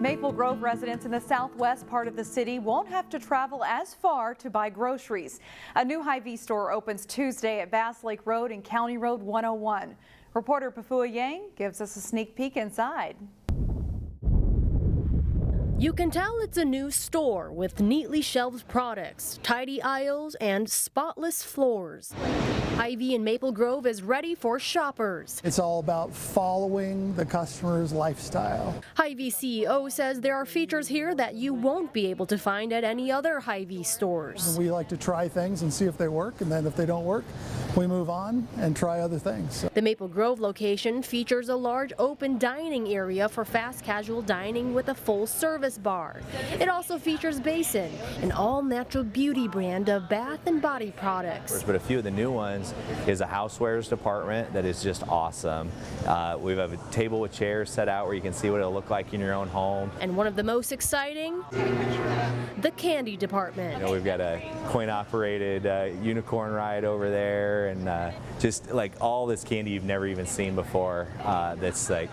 Maple Grove residents in the southwest part of the city won't have to travel as far to buy groceries. A new Hy-Vee store opens Tuesday at Bass Lake Road and County Road 101. Reporter Pafua Yang gives us a sneak peek inside. You can tell it's a new store with neatly shelved products, tidy aisles, and spotless floors. Hy-Vee in Maple Grove is ready for shoppers. It's all about following the customer's lifestyle. Hy-Vee CEO says there are features here that you won't be able to find at any other Hy-Vee stores. We like to try things and see if they work, and then if they don't work, we move on and try other things. The Maple Grove location features a large open dining area for fast casual dining with a full service bar. It also features Basin, an all-natural beauty brand of bath and body products. But a few of the new ones is a housewares department that is just awesome. We have a table with chairs set out where you can see what it'll look like in your own home. And one of the most exciting, the candy department. You know, we've got a coin-operated unicorn ride over there, and just like all this candy you've never even seen before. That's like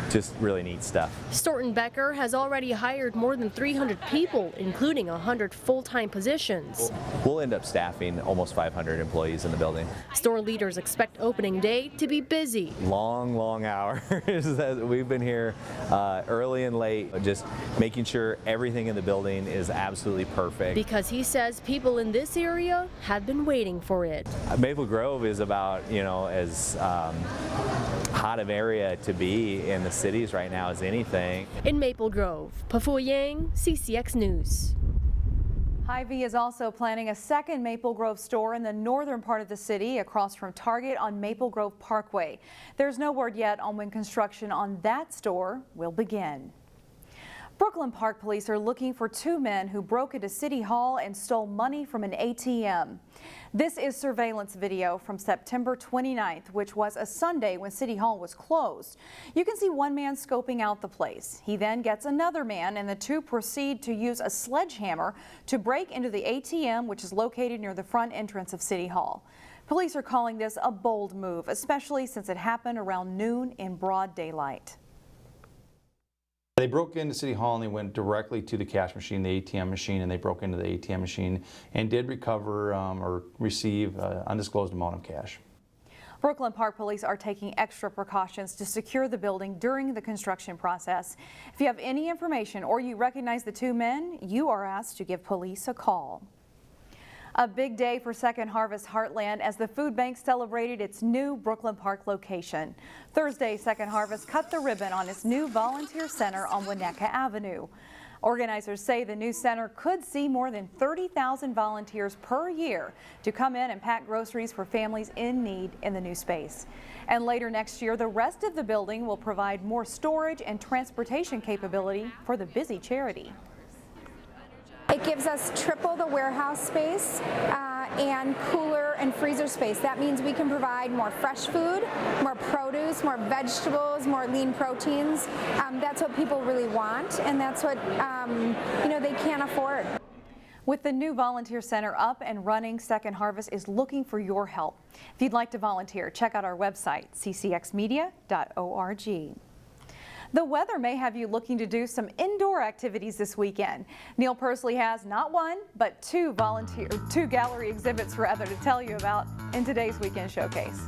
just really neat stuff. Storton Becker has already hired more than 300 people, including 100 full-time positions. We'll end up staffing almost 500 employees in the building. Store leaders expect opening day to be busy. Long hours. We've been here early and late, just making sure everything in the building is absolutely perfect. Because he says people in this area have been waiting for it. Maple Grove is about, you know, as hot of area to be in the cities right now as anything. In Maple Grove, Pafua Yang, CCX News. Hy-Vee is also planning a second Maple Grove store in the northern part of the city across from Target on Maple Grove Parkway. There's no word yet on when construction on that store will begin. Brooklyn Park police are looking for two men who broke into City Hall and stole money from an ATM. This is surveillance video from September 29th, which was a Sunday when City Hall was closed. You can see one man scoping out the place. He then gets another man, and the two proceed to use a sledgehammer to break into the ATM, which is located near the front entrance of City Hall. Police are calling this a bold move, especially since it happened around noon in broad daylight. They broke into City Hall and they went directly to the cash machine, the ATM machine, and they broke into the ATM machine and did recover or receive an undisclosed amount of cash. Brooklyn Park police are taking extra precautions to secure the building during the construction process. If you have any information or you recognize the two men, you are asked to give police a call. A big day for Second Harvest Heartland as the food bank celebrated its new Brooklyn Park location. Thursday, Second Harvest cut the ribbon on its new volunteer center on Winnetka Avenue. Organizers say the new center could see more than 30,000 volunteers per year to come in and pack groceries for families in need in the new space. And later next year, the rest of the building will provide more storage and transportation capability for the busy charity. It gives us triple the warehouse space and cooler and freezer space. That means we can provide more fresh food, more produce, more vegetables, more lean proteins. That's what people really want, and that's what they can't afford. With the new volunteer center up and running, Second Harvest is looking for your help. If you'd like to volunteer, check out our website, ccxmedia.org. The weather may have you looking to do some indoor activities this weekend. Neil Persley has not one, but two gallery exhibits rather to tell you about in today's Weekend Showcase.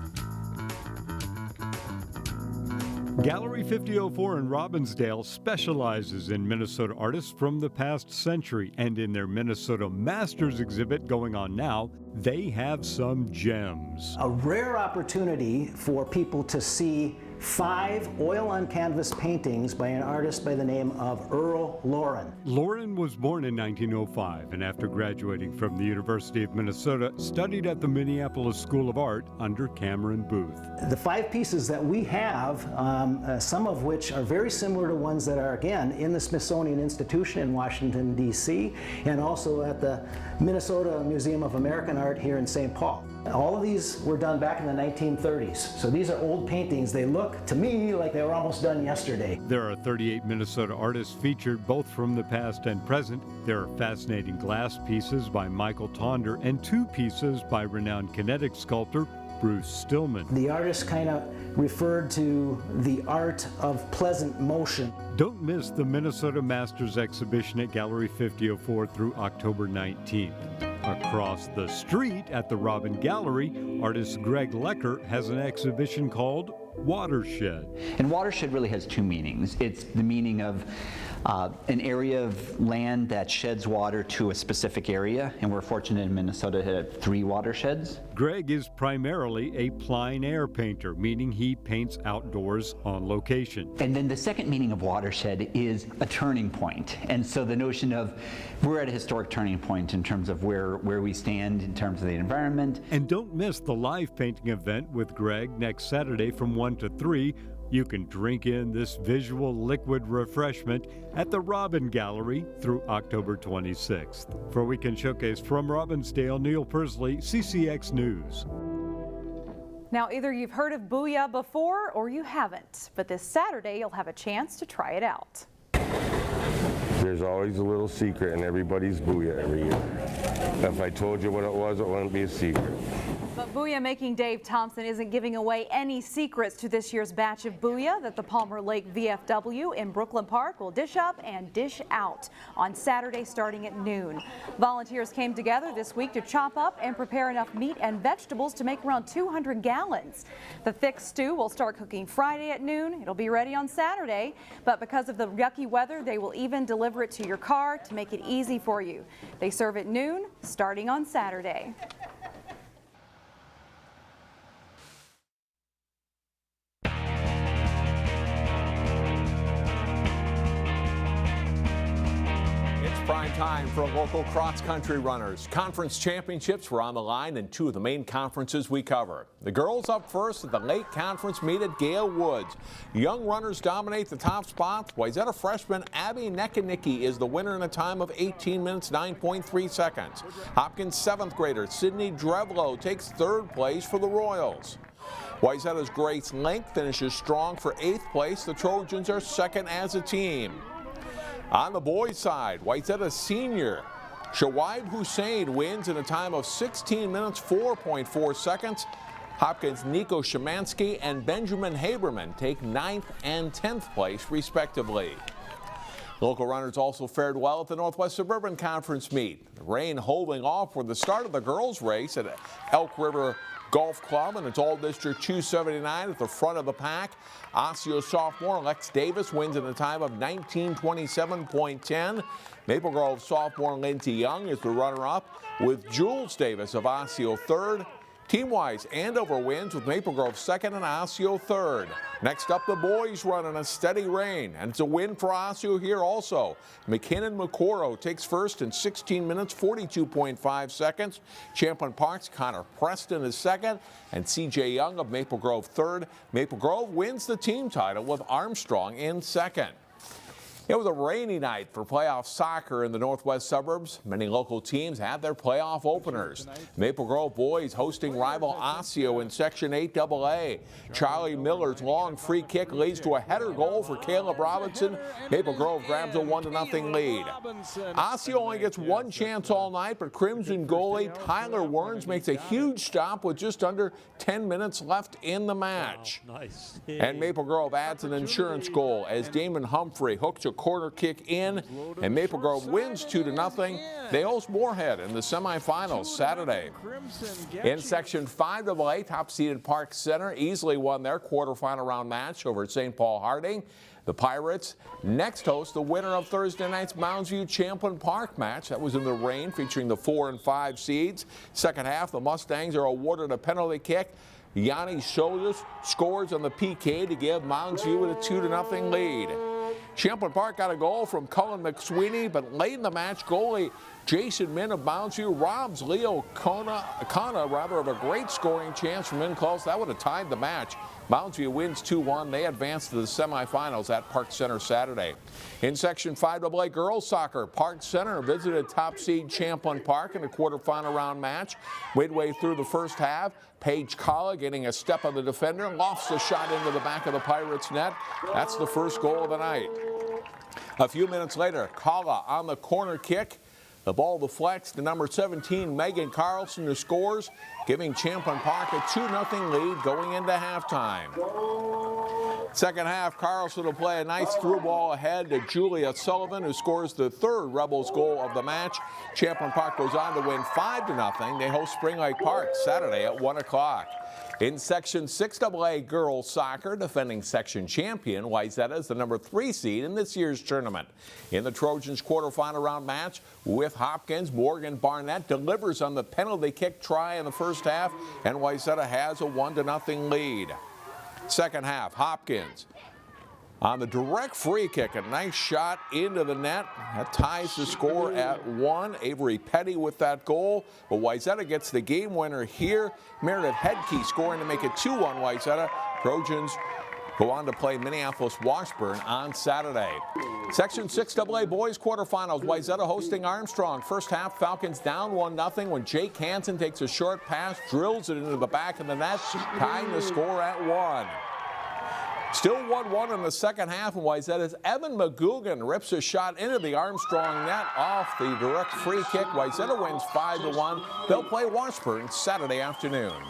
Gallery 5004 in Robbinsdale specializes in Minnesota artists from the past century, and in their Minnesota Masters exhibit going on now, they have some gems. A rare opportunity for people to see 5 oil-on-canvas paintings by an artist by the name of Earl Lauren. Lauren was born in 1905 and after graduating from the University of Minnesota, studied at the Minneapolis School of Art under Cameron Booth. The 5 pieces that we have, some of which are very similar to ones that are, again, in the Smithsonian Institution in Washington, D.C., and also at the Minnesota Museum of American Art here in St. Paul. All of these were done back in the 1930s. So these are old paintings. They look, to me, like they were almost done yesterday. There are 38 Minnesota artists featured, both from the past and present. There are fascinating glass pieces by Michael Tonder and 2 pieces by renowned kinetic sculptor Bruce Stillman. The artist kind of referred to the art of pleasant motion. Don't miss the Minnesota Masters exhibition at Gallery 5004 through October 19th. Across the street at the Robin Gallery, artist Greg Lecker has an exhibition called Watershed. And watershed really has two meanings. It's the meaning of an area of land that sheds water to a specific area, and we're fortunate in Minnesota to have 3 watersheds. Greg is primarily a plein air painter, meaning he paints outdoors on location. And then the second meaning of watershed is a turning point. And so the notion of we're at a historic turning point in terms of where we stand in terms of the environment. And don't miss the live painting event with Greg next Saturday from 1 to 3. You can drink in this visual liquid refreshment at the Robin Gallery through October 26th. For Weekend Showcase from Robbinsdale, Neil Persley, CCX News. Now, either you've heard of Booya before or you haven't, but this Saturday you'll have a chance to try it out. There's always a little secret in everybody's Booya every year. If I told you what it was, it wouldn't be a secret. But Booya making Dave Thompson isn't giving away any secrets to this year's batch of Booya that the Palmer Lake VFW in Brooklyn Park will dish up and dish out on Saturday starting at noon. Volunteers came together this week to chop up and prepare enough meat and vegetables to make around 200 gallons. The thick stew will start cooking Friday at noon. It'll be ready on Saturday, but because of the yucky weather, they will even deliver it to your car to make it easy for you. They serve at noon starting on Saturday. Prime time for local cross-country runners. Conference championships were on the line in 2 of the main conferences we cover. The girls up first at the Lake Conference meet at Gale Woods. Young runners dominate the top spots. Wayzata freshman Abby Nekenicki is the winner in a time of 18 minutes 9.3 seconds. Hopkins 7th grader Sydney Drevlo takes 3rd place for the Royals. Wayzata's Grace Link finishes strong for 8th place. The Trojans are 2nd as a team. On the boys' side, Wayzata senior Shawaib Hussein wins in a time of 16 minutes 4.4 seconds. Hopkins' Nico Shemansky and Benjamin Haberman take 9th and 10th place respectively. Local runners also fared well at the Northwest Suburban Conference meet. The rain holding off for the start of the girls' race at Elk River Golf Club, and it's all District 279 at the front of the pack. Osseo sophomore Lex Davis wins in a time of 19:27.10. Maple Grove sophomore Lindsey Young is the runner-up, with Jules Davis of Osseo 3rd. Team-wise, Andover wins with Maple Grove 2nd and Osseo 3rd. Next up, the boys run in a steady rain, and it's a win for Osseo here also. McKinnon McCorrow takes 1st in 16 minutes 42.5 seconds. Champlin Park's Connor Preston is 2nd, and C.J. Young of Maple Grove 3rd. Maple Grove wins the team title with Armstrong in 2nd. It was a rainy night for playoff soccer in the northwest suburbs. Many local teams had their playoff openers. Maple Grove boys hosting rival Osseo in Section 8AA. Charlie Miller's long free kick leads to a header goal for Caleb Robinson. Maple Grove grabs a 1-0 lead. Osseo only gets one chance all night, but Crimson goalie Tyler Werns makes a huge stop with just under 10 minutes left in the match. And Maple Grove adds an insurance goal as Damon Humphrey hooks a corner kick in, and Maple Grove wins 2-0. They host Moorhead in the semifinals Saturday. In Section 5AA, top-seeded Park Center easily won their quarterfinal round match over St. Paul Harding. The Pirates next host the winner of Thursday night's Mounds View Champlin Park match. That was in the rain, featuring the 4 and 5 seeds. Second half, the Mustangs are awarded a penalty kick. Yanni Solis scores on the PK to give Mounds View a 2-0 lead. Champlin Park got a goal from Cullen McSweeney, but late in the match, goalie Jason Min of Mounds View robs Leo Kona of a great scoring chance from in close. That would have tied the match. Mounds View wins 2-1. They advance to the semifinals at Park Center Saturday. In Section 5AA girls soccer, Park Center visited top seed Champlin Park in a quarterfinal round match. Midway through the first half, Paige Kalla getting a step on the defender, lofts the shot into the back of the Pirates' net. That's the first goal of the night. A few minutes later, Kalla on the corner kick The ball deflects to number 17, Megan Carlson, who scores, giving Champlin Park a 2-0 lead going into halftime. Second half, Carlson will play a nice through ball ahead to Julia Sullivan, who scores the third Rebels goal of the match. Champlin Park goes on to win 5-0. They host Spring Lake Park Saturday at 1 o'clock. In Section 6AA girls soccer, defending section champion, Wayzata is the number 3 seed in this year's tournament. In the Trojans quarterfinal round match with Hopkins, Morgan Barnett delivers on the penalty kick try in the first half, and Wayzata has a 1-0 lead. Second half, Hopkins on the direct free kick, a nice shot into the net. That ties the score at 1. Avery Petty with that goal. But Wayzata gets the game winner here. Meredith Hedke scoring to make it 2-1 Wayzata. Trojans go on to play Minneapolis Washburn on Saturday. Section 6AA boys quarterfinals, Wayzata hosting Armstrong. First half, Falcons down 1-0 when Jake Hansen takes a short pass, drills it into the back of the net, tying the score at 1. Still 1-1 in the second half, and Wayzata's Evan McGugan rips a shot into the Armstrong net off the direct free kick. Wayzata wins 5-1. They'll play Washburn Saturday afternoon.